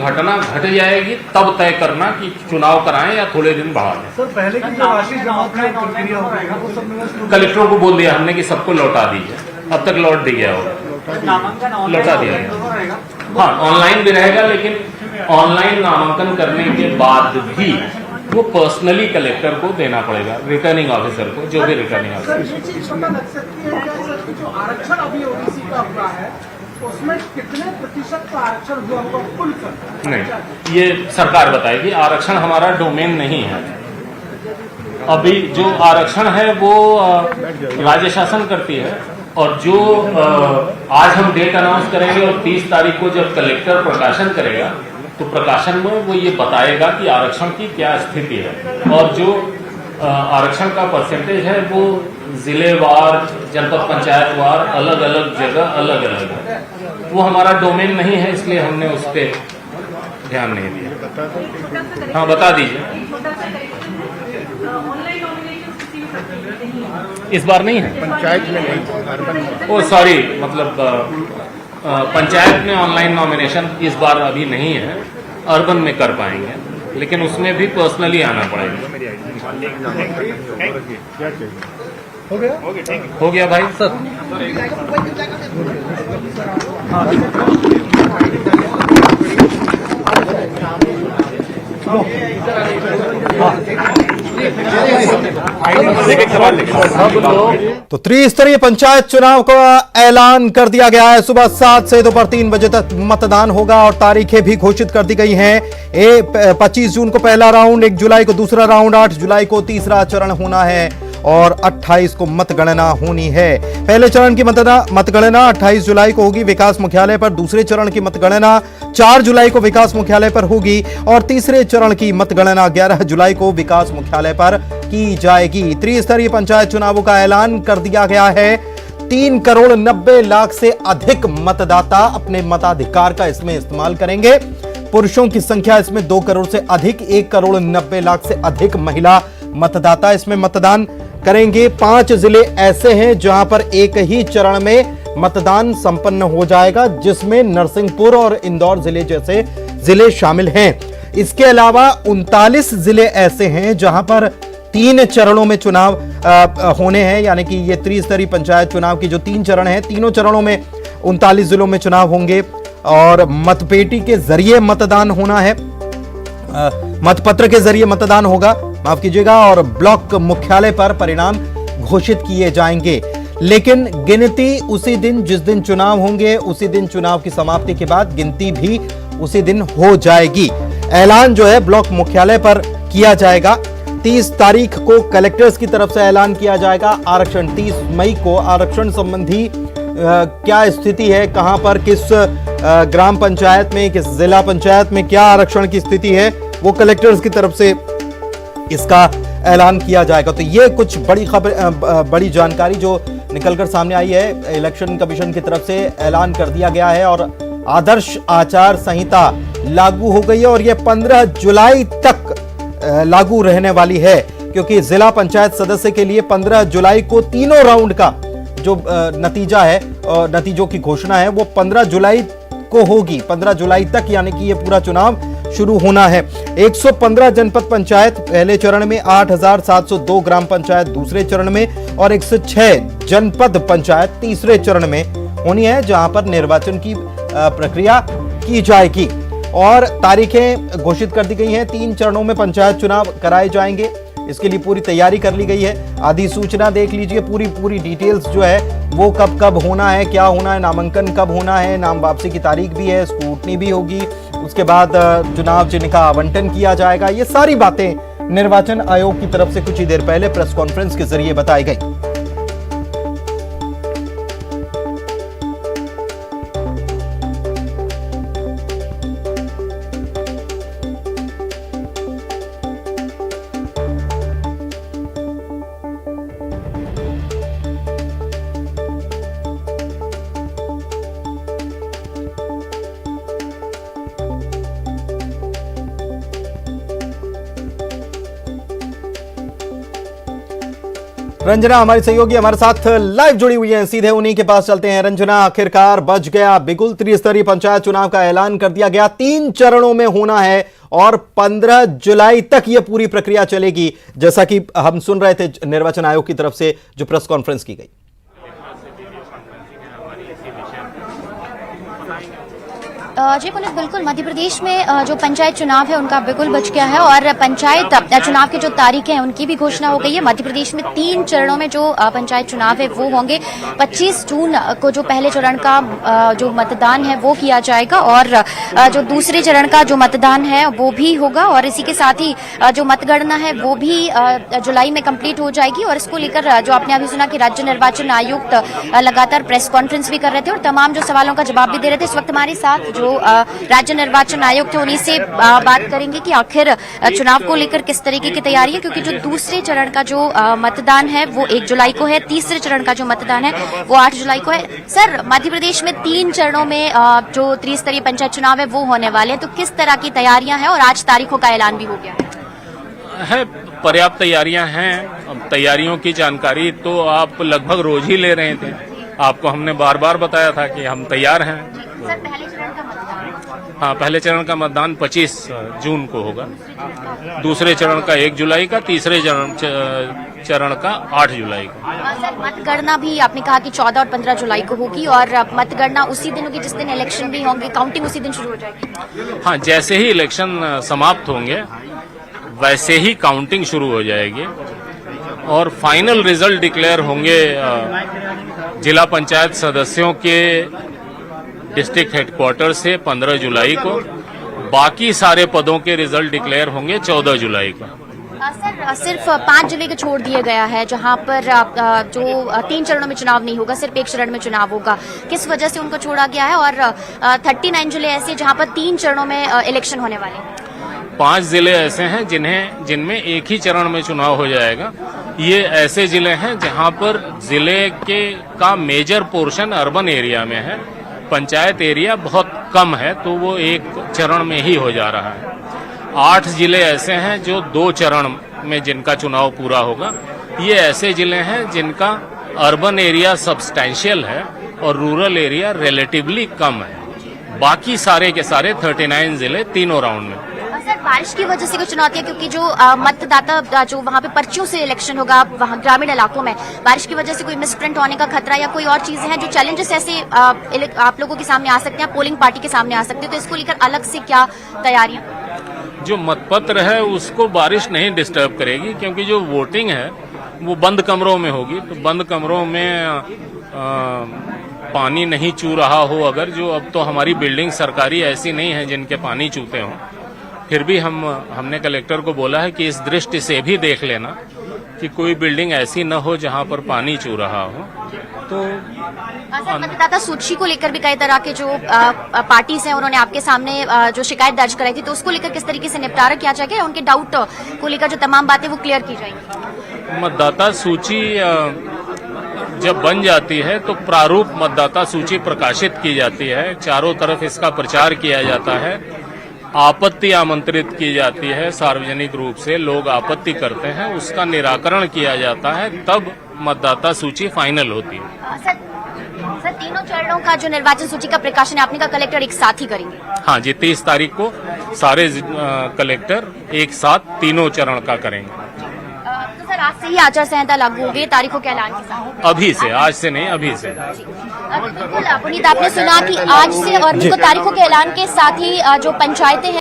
घटना घट जाएगी तब तय करना कि चुनाव कराएं या थोड़े दिन बढ़ा दें। सर पहले की जो राशि जमा की प्रक्रिया हो रही है वो सब में कलेक्टरों को बोल दिया हमने कि सबको लौटा दीजिए, अब तक लौट दिया होगा, लौटा दिया गया। हाँ, ऑनलाइन भी रहेगा, लेकिन ऑनलाइन नामांकन करने के बाद भी वो पर्सनली कलेक्टर को देना पड़ेगा, रिटर्निंग ऑफिसर को, जो भी रिटर्निंग ऑफिसर। सर ये चीज पता लग सकती है क्या सर कि जो आरक्षण अभी ओबीसी का हुआ है उसमें कितने प्रतिशत का आरक्षण हुआ होगा कुल कर? नहीं, ये सरकार बताएगी, आरक्षण हमारा डोमेन नहीं है। अभी जो आरक्षण है वो राज्य शासन करती है, और जो आज हम डेट अनाउंस करेंगे और 30 तारीख को जब कलेक्टर प्रकाशन करेगा तो प्रकाशन में वो ये बताएगा कि आरक्षण की क्या स्थिति है, और जो आरक्षण का परसेंटेज है वो जिलेवार, जनपद पंचायत वार, अलग अलग जगह अलग अलग है। वो हमारा डोमेन नहीं है, इसलिए हमने उस पर ध्यान नहीं दिया। हाँ, बता दीजिए। इस बार नहीं है, पंचायत में नहीं। ओ सॉरी, मतलब पंचायत में ऑनलाइन नॉमिनेशन इस बार अभी नहीं है, अर्बन में कर पाएंगे, लेकिन उसमें भी पर्सनली आना पड़ेगा। हो गया भाई सर। तो त्रिस्तरीय पंचायत चुनाव का ऐलान कर दिया गया है। सुबह 7 से दोपहर 3 बजे तक मतदान होगा और तारीखें भी घोषित कर दी गई हैं। 25 जून को पहला राउंड, 1 जुलाई को दूसरा राउंड, 8 जुलाई को तीसरा चरण होना है और 28 को मतगणना होनी है। पहले चरण की मतगणना 28 जुलाई को होगी विकास मुख्यालय पर, दूसरे चरण की मतगणना 4 जुलाई को विकास मुख्यालय पर होगी और तीसरे चरण की मतगणना 11 जुलाई को विकास मुख्यालय पर की जाएगी। त्रिस्तरीय पंचायत चुनावों का ऐलान कर दिया गया है। 3 करोड़ 90 लाख से अधिक मतदाता अपने मताधिकार का इसमें इस्तेमाल करेंगे। पुरुषों की संख्या इसमें 2 करोड़ से अधिक, 1 करोड़ 90 लाख से अधिक महिला मतदाता इसमें मतदान करेंगे। 5 जिले ऐसे हैं जहां पर एक ही चरण में मतदान संपन्न हो जाएगा, जिसमें नरसिंहपुर और इंदौर जिले जैसे जिले शामिल हैं। इसके अलावा 39 जिले ऐसे हैं जहां पर 3 चरणों में चुनाव होने हैं, यानी कि ये त्रिस्तरीय पंचायत चुनाव की जो 3 चरण हैं, तीनों चरणों में 39 जिलों में चुनाव होंगे और मतपेटी के जरिए मतदान होना है, मतपत्र के जरिए मतदान होगा, माफ कीजिएगा, और ब्लॉक मुख्यालय पर परिणाम घोषित किए जाएंगे। लेकिन गिनती उसी दिन, जिस दिन चुनाव होंगे उसी दिन, चुनाव की समाप्ति के बाद गिनती भी उसी दिन हो जाएगी। ऐलान जो है ब्लॉक मुख्यालय पर किया जाएगा। 30 तारीख को कलेक्टर्स की तरफ से ऐलान किया जाएगा आरक्षण। 30 मई को आरक्षण संबंधी क्या स्थिति है, कहां पर किस ग्राम पंचायत में, किस जिला पंचायत में क्या आरक्षण की स्थिति है, वो कलेक्टर्स की तरफ से इसका ऐलान किया जाएगा। तो ये कुछ बड़ी खबर, बड़ी जानकारी जो निकलकर सामने आई है। इलेक्शन कमीशन की तरफ से ऐलान कर दिया गया है और आदर्श आचार संहिता लागू हो गई है और ये 15 जुलाई तक लागू रहने वाली है, क्योंकि जिला पंचायत सदस्य के लिए 15 जुलाई को तीनों राउंड का जो नतीजा है, नतीजों की घोषणा है, वो 15 जुलाई को होगी। 15 जुलाई तक यानी कि ये पूरा चुनाव शुरू होना है। 115 जनपद पंचायत पहले चरण में, 8702 ग्राम पंचायत दूसरे चरण में और 106 जनपद पंचायत तीसरे चरण में होनी है, जहां पर निर्वाचन की प्रक्रिया की जाएगी और तारीखें घोषित कर दी गई हैं। 3 चरणों में पंचायत चुनाव कराए जाएंगे, इसके लिए पूरी तैयारी कर ली गई है। अधिसूचना देख लीजिए, पूरी डिटेल्स जो है वो कब कब होना है, क्या होना है, नामांकन कब होना है, नाम वापसी की तारीख भी है, स्क्रूटनी भी होगी, उसके बाद चुनाव चिन्ह का आवंटन किया जाएगा। ये सारी बातें निर्वाचन आयोग की तरफ से कुछ ही देर पहले प्रेस कॉन्फ्रेंस के जरिए बताई गई। रंजना हमारी सहयोगी हमारे साथ लाइव जुड़ी हुई हैं, सीधे उन्हीं के पास चलते हैं। रंजना, आखिरकार बच गया बिगुल, त्रिस्तरीय पंचायत चुनाव का ऐलान कर दिया गया, 3 चरणों में होना है और 15 जुलाई तक यह पूरी प्रक्रिया चलेगी, जैसा कि हम सुन रहे थे निर्वाचन आयोग की तरफ से जो प्रेस कॉन्फ्रेंस की गई। जी पुनीत, बिल्कुल मध्य प्रदेश में जो पंचायत चुनाव है उनका बिल्कुल बच गया है और पंचायत चुनाव की जो तारीखें हैं उनकी भी घोषणा हो गई है। मध्य प्रदेश में 3 चरणों में जो पंचायत चुनाव है वो होंगे। 25 जून को जो पहले चरण का जो मतदान है वो किया जाएगा और जो दूसरे चरण का जो मतदान है वो भी होगा और इसी के साथ ही जो मतगणना है वो भी जुलाई में कंप्लीट हो जाएगी। और इसको लेकर जो आपने अभी सुना कि राज्य निर्वाचन आयुक्त लगातार प्रेस कॉन्फ्रेंस भी कर रहे थे और तमाम जो सवालों का जवाब भी दे रहे थे। इस वक्त हमारे साथ जो राज्य निर्वाचन आयोग थे उन्हीं से बात करेंगे कि आखिर चुनाव को लेकर किस तरीके की तैयारी है, क्योंकि जो दूसरे चरण का जो मतदान है वो 1 जुलाई को है, तीसरे चरण का जो मतदान है वो 8 जुलाई को है। सर, मध्य प्रदेश में 3 चरणों में जो त्रिस्तरीय पंचायत चुनाव है वो होने वाले हैं, तो किस तरह की तैयारियां हैं और आज तारीखों का ऐलान भी हो गया है? पर्याप्त तैयारियां हैं। तैयारियों की जानकारी तो आप लगभग रोज ही ले रहे थे। आपको हमने बार बार बताया था कि हम तैयार हैं। सर, पहले चरण का मतदान, हाँ, पहले चरण का मतदान 25 जून को होगा, दूसरे चरण का 1 जुलाई का, तीसरे चरण का 8 जुलाई का। सर, मतगणना भी आपने कहा कि 14 और 15 जुलाई को होगी और मतगणना उसी दिन होगी जिस दिन इलेक्शन भी होंगे, काउंटिंग उसी दिन शुरू हो जाएगी। हाँ, जैसे ही इलेक्शन समाप्त होंगे वैसे ही काउंटिंग शुरू हो जाएगी और फाइनल रिजल्ट डिक्लेयर होंगे जिला पंचायत सदस्यों के डिस्ट्रिक्ट हेडक्वार्टर से 15 जुलाई को। बाकी सारे पदों के रिजल्ट डिक्लेयर होंगे 14 जुलाई को। सर, सिर्फ 5 जिले को छोड़ दिया गया है जहां पर जो 3 चरणों में चुनाव नहीं होगा, सिर्फ 1 चरण में चुनाव होगा। किस वजह से उनको छोड़ा गया है? और 39 जिले ऐसे जहां पर 3 चरणों में इलेक्शन होने वाले हैं। 5 जिले ऐसे हैं जिनमें एक ही चरण में चुनाव हो जाएगा। ये ऐसे जिले हैं जहां पर जिले का मेजर पोर्शन अर्बन एरिया में है, पंचायत एरिया बहुत कम है, तो वो 1 चरण में ही हो जा रहा है। 8 जिले ऐसे हैं जो 2 चरण में जिनका चुनाव पूरा होगा। ये ऐसे जिले हैं जिनका अर्बन एरिया सब्सटैंशियल है और रूरल एरिया रिलेटिवली कम है। बाकी सारे के सारे 39 जिले तीनों राउंड में। सर, बारिश की वजह से कुछ चुनौतियां, क्योंकि जो मतदाता जो वहां पे पर्चियों से इलेक्शन होगा वहां ग्रामीण इलाकों में, बारिश की वजह से कोई मिसप्रिंट होने का खतरा या कोई और चीजें हैं जो चैलेंजेस ऐसे आप लोगों के सामने आ सकते हैं, पोलिंग पार्टी के सामने आ सकते हैं, तो इसको लेकर अलग से क्या तैयारियां? जो मतपत्र है उसको बारिश नहीं डिस्टर्ब करेगी, क्योंकि जो वोटिंग है वो बंद कमरों में होगी। तो बंद कमरों में पानी नहीं चू रहा हो अगर, जो अब तो हमारी बिल्डिंग सरकारी ऐसी नहीं है जिनके पानी चूते हों, फिर भी हमने कलेक्टर को बोला है कि इस दृष्टि से भी देख लेना कि कोई बिल्डिंग ऐसी न हो जहां पर पानी चू रहा हो। तो मतदाता सूची को लेकर भी कई तरह के जो पार्टीज हैं उन्होंने आपके सामने जो शिकायत दर्ज कराई थी, तो उसको लेकर किस तरीके से निपटारा किया जाएगा? उनके डाउट को लेकर जो तमाम बातें वो क्लियर की जाएंगी। मतदाता सूची जब बन जाती है तो प्रारूप मतदाता सूची प्रकाशित की जाती है, चारों तरफ इसका प्रचार किया जाता है, आपत्ति आमंत्रित की जाती है, सार्वजनिक रूप से लोग आपत्ति करते हैं, उसका निराकरण किया जाता है, तब मतदाता सूची फाइनल होती है। सर, तीनों चरणों का जो निर्वाचन सूची का प्रकाशन है आपने कहा कलेक्टर एक साथ ही करेंगे? हाँ जी, 30 तारीख को सारे कलेक्टर एक साथ तीनों चरण का करेंगे। तो सर, आज से ही आचार संहिता लागू हो गई, तारीखों के ऐलान के साथ? अभी से, आज से नहीं, अभी से। बिल्कुल पुनीत, आपने सुना कि आज से और तारीखों के ऐलान के साथ ही जो पंचायतें हैं